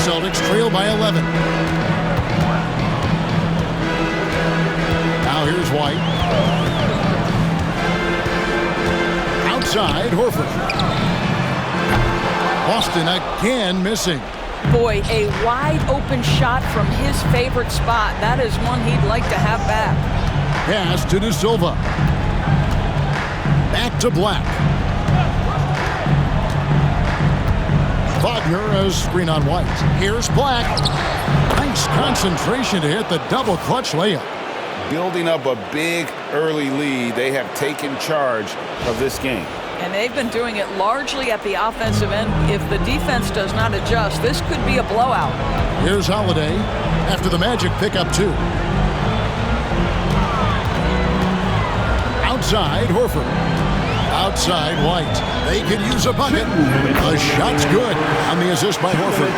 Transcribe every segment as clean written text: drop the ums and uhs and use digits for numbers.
Celtics trail by 11. Now here's White. Outside, Horford. Boston again missing. Boy, a wide-open shot from his favorite spot. That is one he'd like to have back. Pass to De Silva. Back to Black. Wagner, a screen on White. Here's Black. Nice concentration to hit the double clutch layup. Building up a big early lead, they have taken charge of this game. And they've been doing it largely at the offensive end. If the defense does not adjust, this could be a blowout. Here's Holiday after the Magic pick up 2. Outside, Horford. Outside, White. They could use a bucket. The shot's good on the assist by Horford.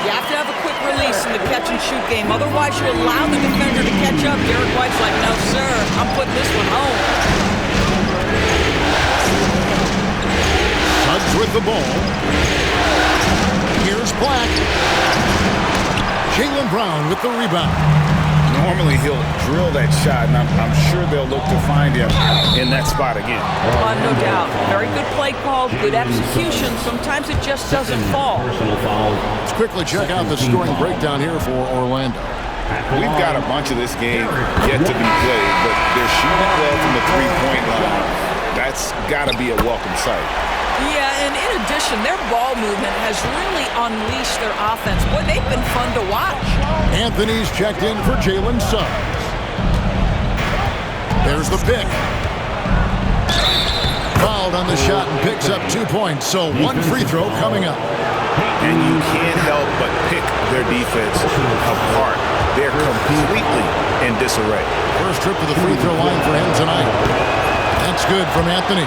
You have to have a quick release in the catch-and-shoot game. Otherwise, you allow the defender to catch up. Derek White's like, no, sir, I'm putting this one home. Suggs with the ball. Here's Black. Jaylen Brown with the rebound. Normally he'll drill that shot, and I'm sure they'll look to find him in that spot again. No doubt. Very good play call, good execution. Sometimes it just doesn't fall. Let's quickly check out the scoring breakdown here for Orlando. We've got a bunch of this game yet to be played, but they're shooting well from the three-point line. That's got to be a welcome sight. Yeah, and in addition, their ball movement has really unleashed their offense. Boy, they've been fun to watch. Anthony's checked in for Jalen Suggs. There's the pick. Fouled on the shot and picks up 2 points, so one free throw coming up. And you can't help but pick their defense apart. They're completely in disarray. First trip to the free throw line for him tonight. That's good from Anthony.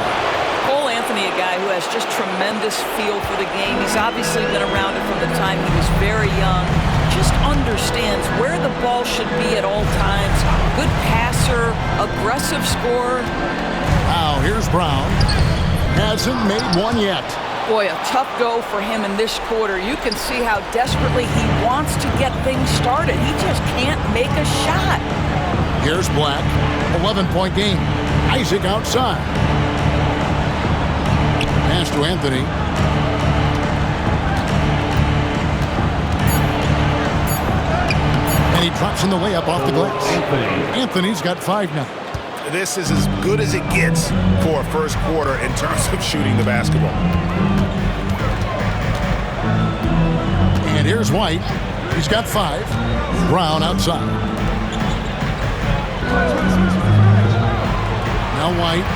A guy who has just tremendous feel for the game. He's obviously been around it from the time he was very young. Just understands where the ball should be at all times. Good passer, aggressive scorer. Now here's Brown. Hasn't made one yet. Boy, a tough go for him in this quarter. You can see how desperately he wants to get things started. He just can't make a shot. Here's Black. 11-point game. Isaac outside. Pass to Anthony. And he drops in the layup off the glass. Anthony's got 5 now. This is as good as it gets for a first quarter in terms of shooting the basketball. And here's White. He's got 5. Brown outside. Now White.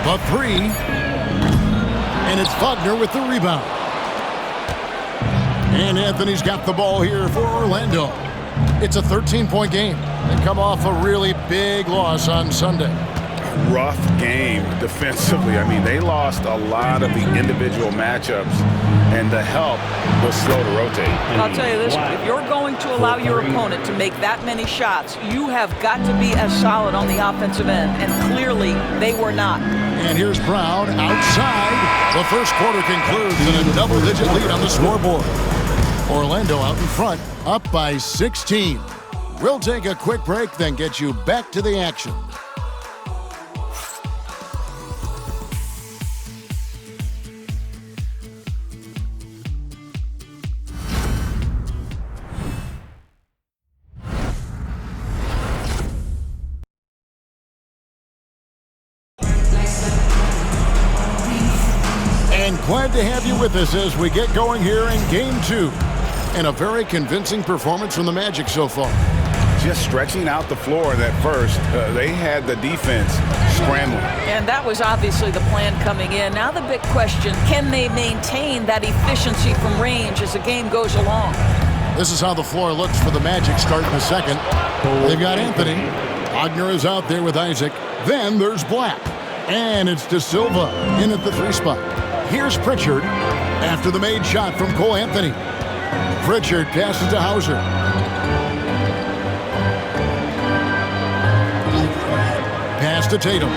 The 3, and it's Wagner with the rebound. And Anthony's got the ball here for Orlando. It's a 13-point game. They come off a really big loss on Sunday. Rough game defensively. I mean, they lost a lot of the individual matchups, and the help was slow to rotate. I'll tell you this, if you're going to allow your opponent to make that many shots, you have got to be as solid on the offensive end, and clearly they were not. And here's Brown outside. The first quarter concludes in a double-digit lead on the scoreboard. Orlando out in front, up by 16. We'll take a quick break, then get you back to the action. Glad to have you with us as we get going here in Game 2. And a very convincing performance from the Magic so far. Just stretching out the floor in that first. They had the defense scrambling. And that was obviously the plan coming in. Now the big question, can they maintain that efficiency from range as the game goes along? This is how the floor looks for the Magic starting the second. They've got Anthony. Wagner is out there with Isaac. Then there's Black. And it's De Silva in at the 3 spot. Here's Pritchard after the made shot from Cole Anthony. Pritchard passes to Hauser. Pass to Tatum.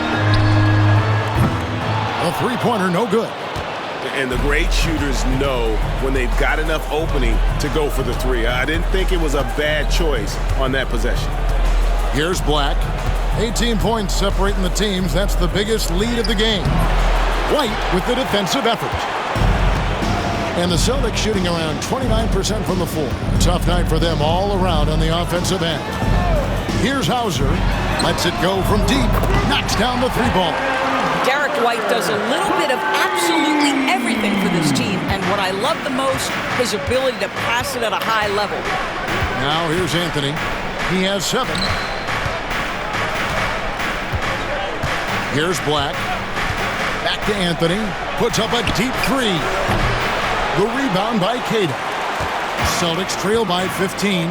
A 3-pointer, no good. And the great shooters know when they've got enough opening to go for the three. I didn't think it was a bad choice on that possession. Here's Black. 18 points separating the teams. That's the biggest lead of the game. White with the defensive effort. And the Celtics shooting around 29% from the floor. A tough night for them all around on the offensive end. Here's Hauser. Lets it go from deep. Knocks down the three ball. Derek White does a little bit of absolutely everything for this team. And what I love the most, his ability to pass it at a high level. Now here's Anthony. He has 7. Here's Black. Back to Anthony. Puts up a deep 3. The rebound by Queta. Celtics trail by 15.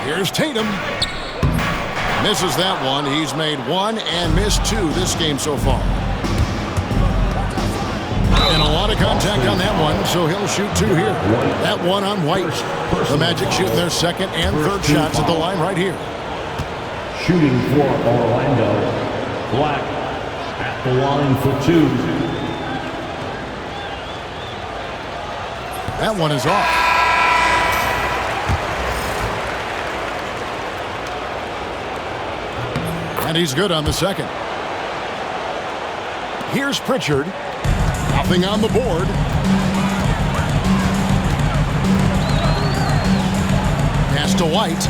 Here's Tatum. Misses that one. He's made 1 and missed 2 this game so far. And a lot of contact on that one, so he'll shoot 2 here. That one on White. The Magic shooting their second and third shots at the line right here. Shooting for Orlando. Black at the line for 2. That one is off. And he's good on the second. Here's Pritchard. Nothing on the board. Pass to White.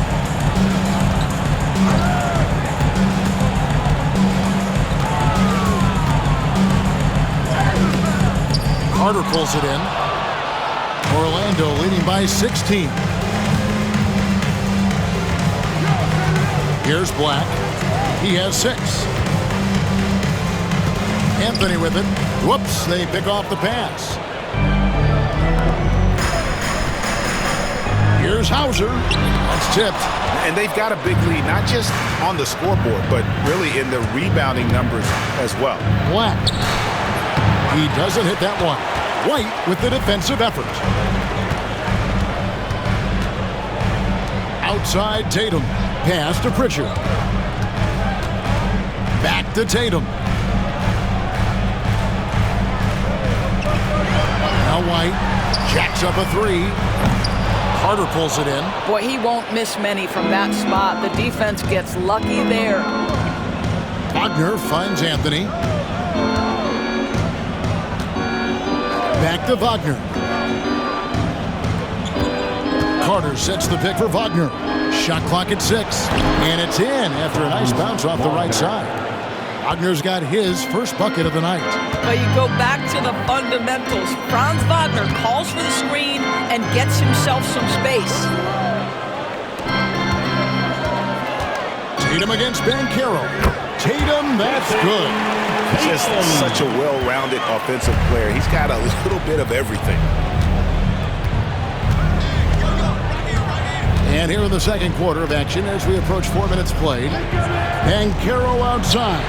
Carter pulls it in. Orlando leading by 16. Here's Black. He has 6. Anthony with it. Whoops, they pick off the pass. Here's Hauser. That's tipped. And they've got a big lead, not just on the scoreboard, but really in the rebounding numbers as well. Black. He doesn't hit that one. White with the defensive effort. Outside Tatum. Pass to Pritchard. Back to Tatum. Now White jacks up a 3. Carter pulls it in. Boy, he won't miss many from that spot. The defense gets lucky there. Wagner finds Anthony. Back to Wagner. Carter sets the pick for Wagner. Shot clock at 6. And it's in after a nice bounce off the right side. Wagner's got his first bucket of the night. But you go back to the fundamentals. Franz Wagner calls for the screen and gets himself some space. Tatum against Banchero. Tatum, that's good. Just such a well-rounded offensive player. He's got a little bit of everything. And here in the second quarter of action as we approach 4 minutes played. Banchero outside.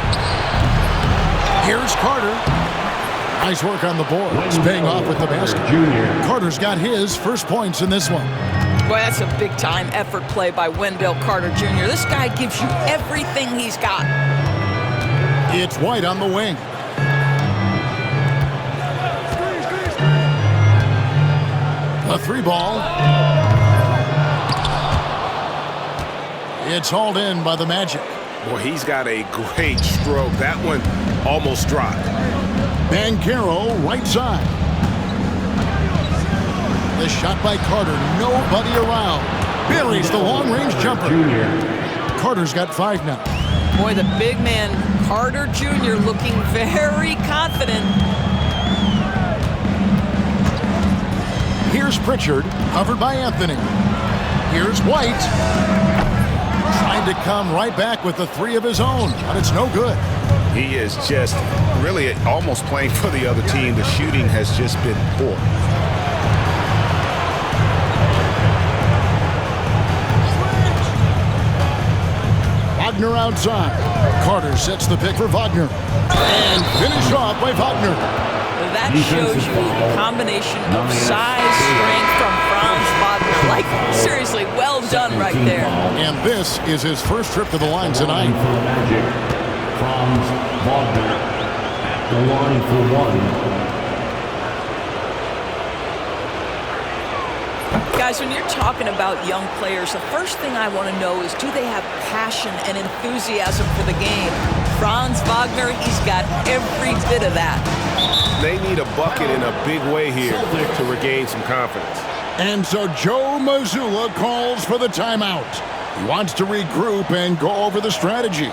Here's Carter. Nice work on the board. It's paying off with the basket. Carter's got his first points in this one. Boy, that's a big-time effort play by Wendell Carter Jr. This guy gives you everything he's got. It's White on the wing. A 3 ball. It's hauled in by the Magic. Boy, he's got a great stroke. That one almost dropped. Banchero, right side. The shot by Carter, nobody around. Buries the long-range jumper. Carter's got 5 now. Boy, the big man, Carter Jr., looking very confident. Here's Pritchard, covered by Anthony. Here's White. Trying to come right back with the 3 of his own, but it's no good. He is just really almost playing for the other team. The shooting has just been poor. Wagner outside. Carter sets the pick for Wagner. And finished off by Wagner. That shows you the combination of size, strength from Franz Wagner. Like, seriously, well done right there. And this is his first trip to the line tonight. For the Magic, Franz Wagner at the line for one. Guys, when you're talking about young players, the first thing I want to know is, do they have passion and enthusiasm for the game? Franz Wagner, he's got every bit of that. They need a bucket in a big way here to regain some confidence. And so Joe Mazzulla calls for the timeout. He wants to regroup and go over the strategy.